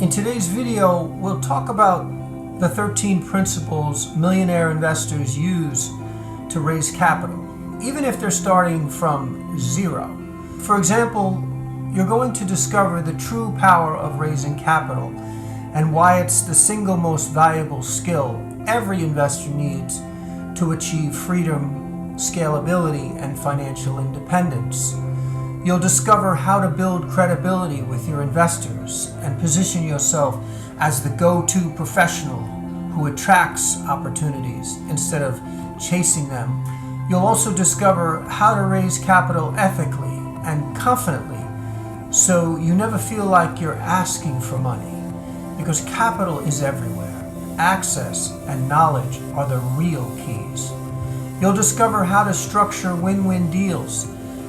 In today's video, we'll talk about the 13 principles millionaire investors use to raise capital, even if they're starting from zero. For example, you're going to discover the true power of raising capital and why it's the single most valuable skill every investor needs to achieve freedom, scalability, and financial independence. You'll discover how to build credibility with your investors and position yourself as the go-to professional who attracts opportunities instead of chasing them. You'll also discover how to raise capital ethically and confidently so you never feel like you're asking for money, because capital is everywhere. Access and knowledge are the real keys. You'll discover how to structure win-win deals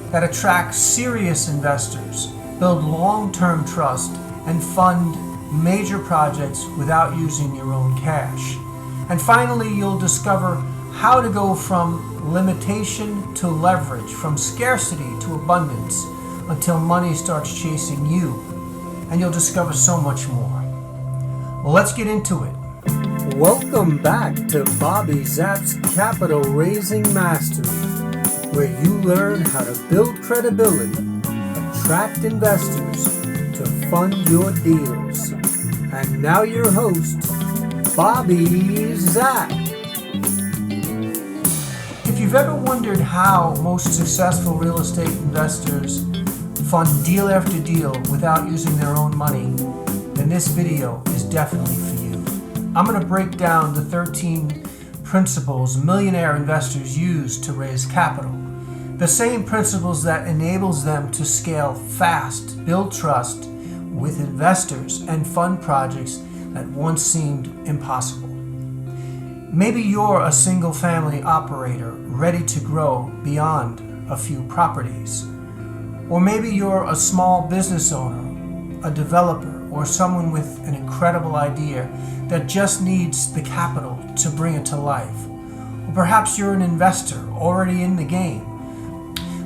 that attract serious investors, build long-term trust, and fund major projects without using your own cash. And finally, you'll discover how to go from limitation to leverage, from scarcity to abundance, until money starts chasing you. And you'll discover so much more. Well, let's get into it. Welcome back to Bobby Zapp's Capital Raising Mastery, where you learn how to build credibility, attract investors to fund your deals. And now your host, Bobby Zapp. If you've ever wondered how most successful real estate investors fund deal after deal without using their own money, then this video is definitely for you. I'm going to break down the 13 principles millionaire investors use to raise capital. The same principles that enables them to scale fast, build trust with investors, and fund projects that once seemed impossible. Maybe you're a single-family operator ready to grow beyond a few properties. Or maybe you're a small business owner, a developer, or someone with an incredible idea that just needs the capital to bring it to life. Or perhaps you're an investor already in the game,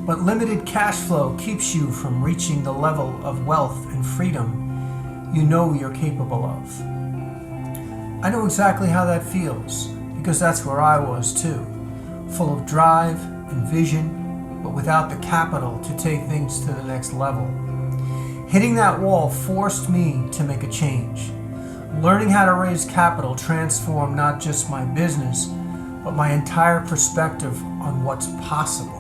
but limited cash flow keeps you from reaching the level of wealth and freedom you know you're capable of. I know exactly how that feels, because that's where I was too, full of drive and vision, but without the capital to take things to the next level. Hitting that wall forced me to make a change. Learning how to raise capital transformed not just my business, but my entire perspective on what's possible.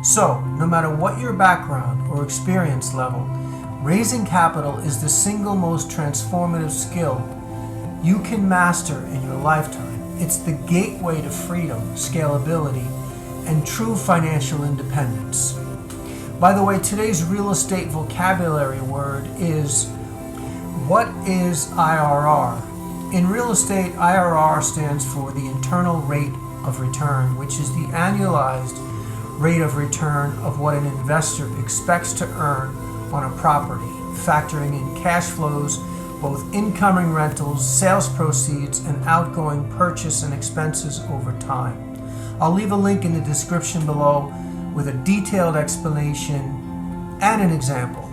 So, no matter what your background or experience level, raising capital is the single most transformative skill you can master in your lifetime. It's the gateway to freedom, scalability, and true financial independence. By the way, today's real estate vocabulary word is, what is IRR? In real estate, IRR stands for the internal rate of return, which is the annualized rate of return of what an investor expects to earn on a property, factoring in cash flows, both incoming rentals, sales proceeds, and outgoing purchase and expenses over time. I'll leave a link in the description below with a detailed explanation and an example.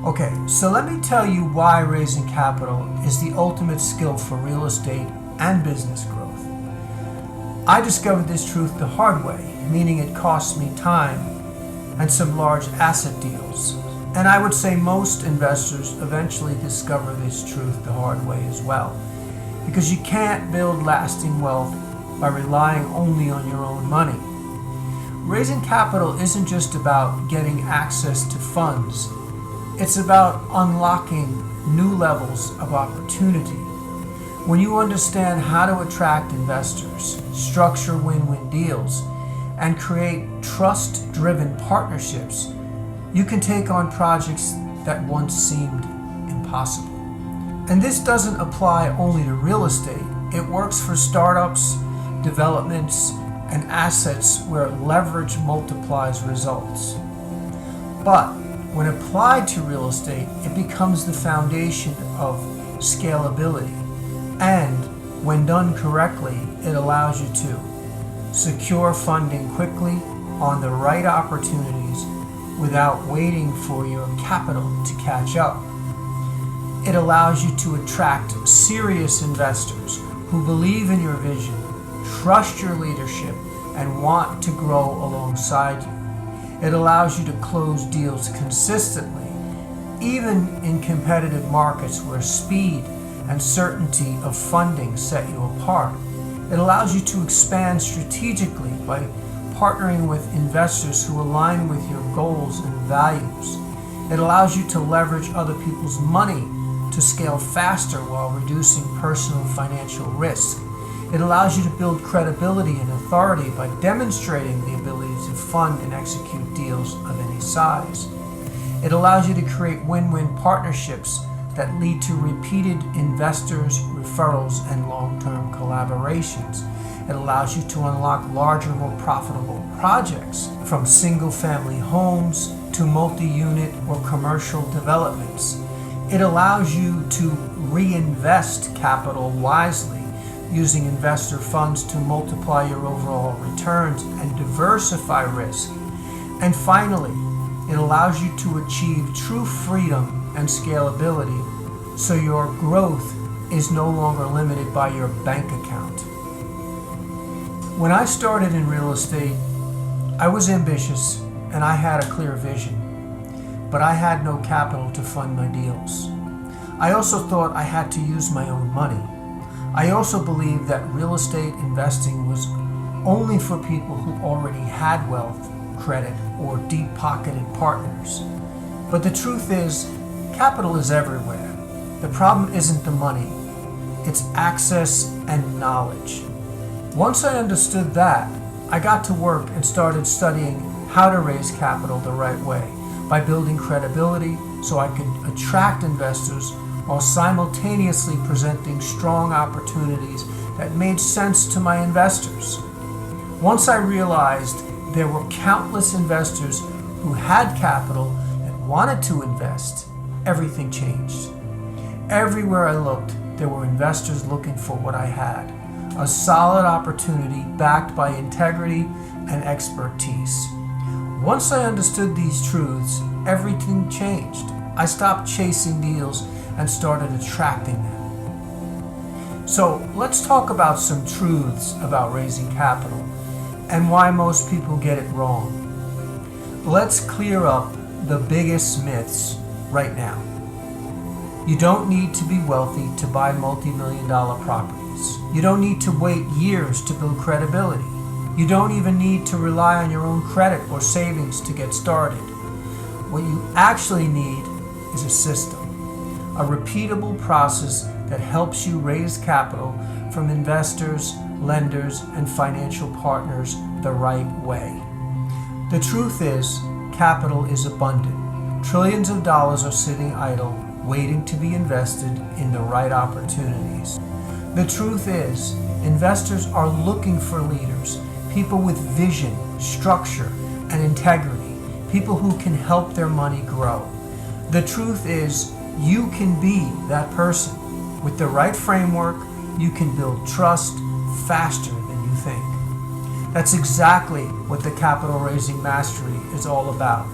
Okay, so let me tell you why raising capital is the ultimate skill for real estate and business growth. I discovered this truth the hard way, meaning it cost me time and some large asset deals. And I would say most investors eventually discover this truth the hard way as well, because you can't build lasting wealth by relying only on your own money. Raising capital isn't just about getting access to funds. It's about unlocking new levels of opportunity. When you understand how to attract investors, structure win-win deals, and create trust-driven partnerships, you can take on projects that once seemed impossible. And this doesn't apply only to real estate. It works for startups, developments, and assets where leverage multiplies results. But when applied to real estate, it becomes the foundation of scalability. And when done correctly, it allows you to secure funding quickly on the right opportunities without waiting for your capital to catch up. It allows you to attract serious investors who believe in your vision, trust your leadership, and want to grow alongside you. It allows you to close deals consistently, even in competitive markets where speed and certainty of funding set you apart. It allows you to expand strategically by partnering with investors who align with your goals and values. It allows you to leverage other people's money to scale faster while reducing personal financial risk. It allows you to build credibility and authority by demonstrating the ability to fund and execute deals of any size. It allows you to create win-win partnerships that lead to repeated investors, referrals, and long-term collaborations. It allows you to unlock larger, more profitable projects, from single-family homes to multi-unit or commercial developments. It allows you to reinvest capital wisely, using investor funds to multiply your overall returns and diversify risk. And finally, it allows you to achieve true freedom and scalability, so your growth is no longer limited by your bank account. When I started in real estate, I was ambitious and I had a clear vision, but I had no capital to fund my deals. I also thought I had to use my own money. I also believed that real estate investing was only for people who already had wealth, credit, or deep-pocketed partners. But the truth is, capital is everywhere. The problem isn't the money, it's access and knowledge. Once I understood that, I got to work and started studying how to raise capital the right way by building credibility so I could attract investors while simultaneously presenting strong opportunities that made sense to my investors. Once I realized there were countless investors who had capital and wanted to invest, everything changed. Everywhere I looked, there were investors looking for what I had, a solid opportunity backed by integrity and expertise. Once I understood these truths, everything changed. I stopped chasing deals and started attracting them. So let's talk about some truths about raising capital and why most people get it wrong. Let's clear up the biggest myths right now. You don't need to be wealthy to buy multi-million-dollar properties. You don't need to wait years to build credibility. You don't even need to rely on your own credit or savings to get started. What you actually need is a system, a repeatable process that helps you raise capital from investors, lenders, and financial partners the right way. The truth is, capital is abundant. Trillions of dollars are sitting idle, waiting to be invested in the right opportunities. The truth is, investors are looking for leaders, people with vision, structure, and integrity, people who can help their money grow. The truth is, you can be that person. With the right framework, you can build trust faster than you think. That's exactly what the Capital Raising Mastery is all about.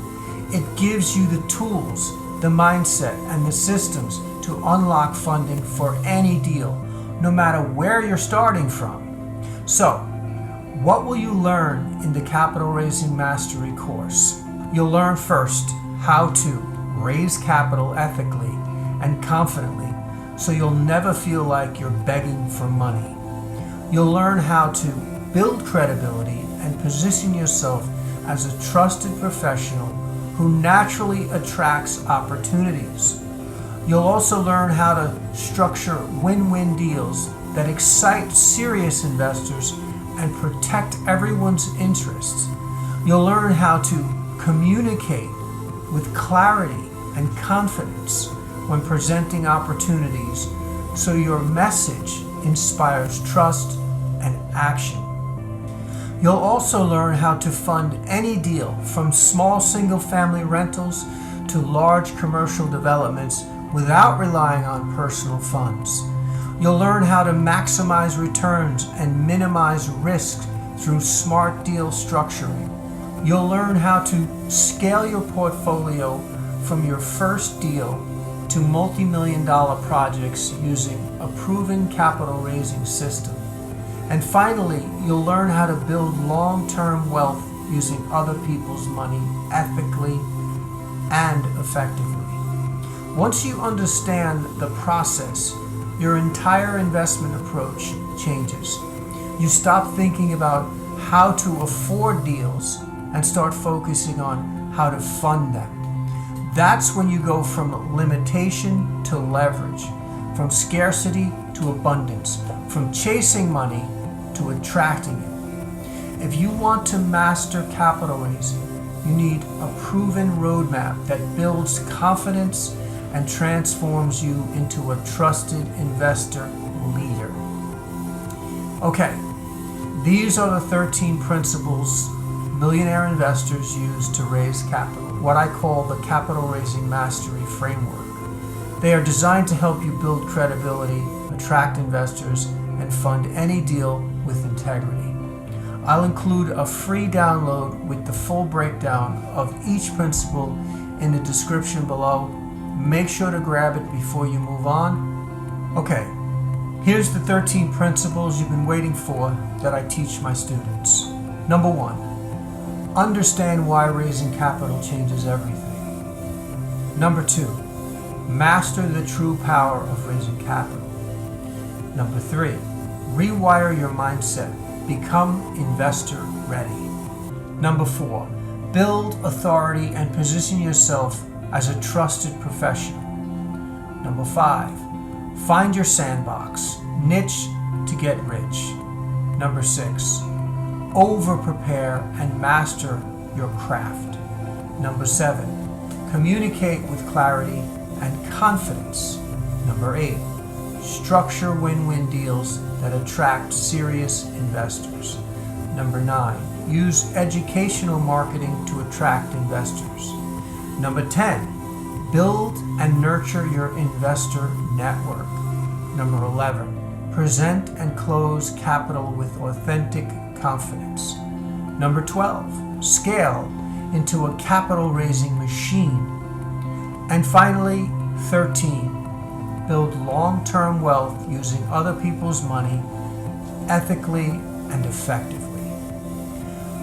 It gives you the tools, the mindset, and the systems to unlock funding for any deal, no matter where you're starting from. So, what will you learn in the Capital Raising Mastery course? You'll learn first how to raise capital ethically and confidently so you'll never feel like you're begging for money. You'll learn how to build credibility and position yourself as a trusted professional who naturally attracts opportunities. You'll also learn how to structure win-win deals that excite serious investors and protect everyone's interests. You'll learn how to communicate with clarity and confidence when presenting opportunities so your message inspires trust and action. You'll also learn how to fund any deal from small single-family rentals to large commercial developments without relying on personal funds. You'll learn how to maximize returns and minimize risk through smart deal structuring. You'll learn how to scale your portfolio from your first deal into multi-million-dollar projects using a proven capital raising system. And finally, you'll learn how to build long-term wealth using other people's money ethically and effectively. Once you understand the process, your entire investment approach changes. You stop thinking about how to afford deals and start focusing on how to fund them. That's when you go from limitation to leverage, from scarcity to abundance, from chasing money to attracting it. If you want to master capital raising, you need a proven roadmap that builds confidence and transforms you into a trusted investor leader. Okay, these are the 13 principles millionaire investors use to raise capital, what I call the Capital Raising Mastery Framework. They are designed to help you build credibility, attract investors, and fund any deal with integrity. I'll include a free download with the full breakdown of each principle in the description below. Make sure to grab it before you move on. Okay, here's the 13 principles you've been waiting for that I teach my students. Number 1, understand why raising capital changes everything. Number 2, master the true power of raising capital. Number 3, rewire your mindset. Become investor ready. Number 4, build authority and position yourself as a trusted professional. Number 5, find your sandbox, niche to get rich. Number 6, over-prepare and master your craft. Number 7, communicate with clarity and confidence. Number 8, structure win-win deals that attract serious investors. Number 9, use educational marketing to attract investors. Number 10, build and nurture your investor network. Number 11, present and close capital with authentic confidence. Number 12, scale into a capital raising machine. And finally, 13, build long-term wealth using other people's money ethically and effectively.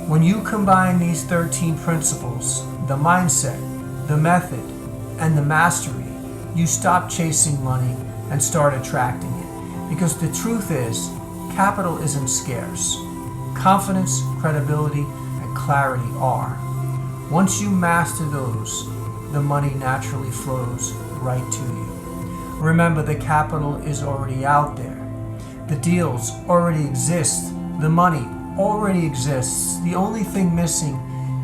When you combine these 13 principles, the mindset, the method, and the mastery, you stop chasing money and start attracting it. Because the truth is, capital isn't scarce. Confidence, credibility, and clarity are. Once you master those, the money naturally flows right to you. Remember, the capital is already out there. The deals already exist. The money already exists. The only thing missing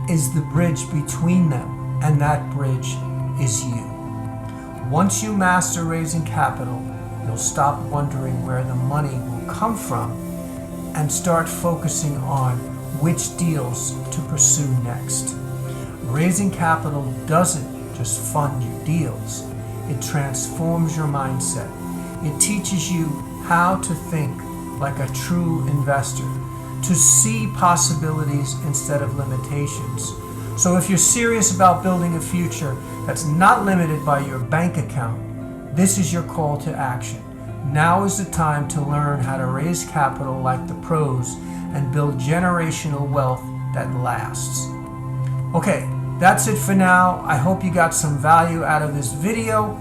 is the bridge between them, and that bridge is you. Once you master raising capital, you'll stop wondering where the money will come from and start focusing on which deals to pursue next. Raising capital doesn't just fund your deals. It transforms your mindset. It teaches you how to think like a true investor, to see possibilities instead of limitations. So if you're serious about building a future that's not limited by your bank account, this is your call to action. Now is the time to learn how to raise capital like the pros and build generational wealth that lasts. Okay, that's it for now. I hope you got some value out of this video.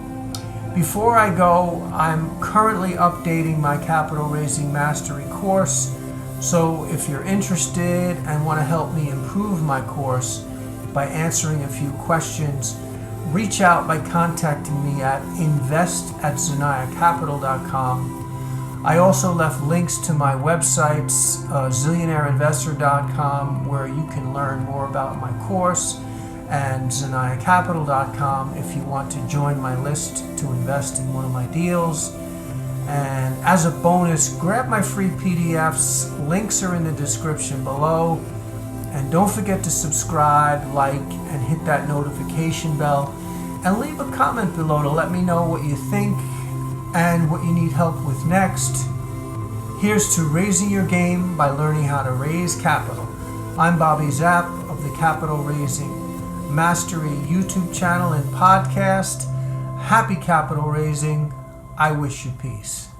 Before I go, I'm currently updating my Capital Raising Mastery course. So if you're interested and want to help me improve my course by answering a few questions, reach out by contacting me at invest@zanayacapital.com. I also left links to my websites, zillionaireinvestor.com, where you can learn more about my course, and zanayacapital.com if you want to join my list to invest in one of my deals. And as a bonus, grab my free PDFs. Links are in the description below. And don't forget to subscribe, like, and hit that notification bell. And leave a comment below to let me know what you think and what you need help with next. Here's to raising your game by learning how to raise capital. I'm Bobby Zapp of the Capital Raising Mastery YouTube channel and podcast. Happy capital raising. I wish you peace.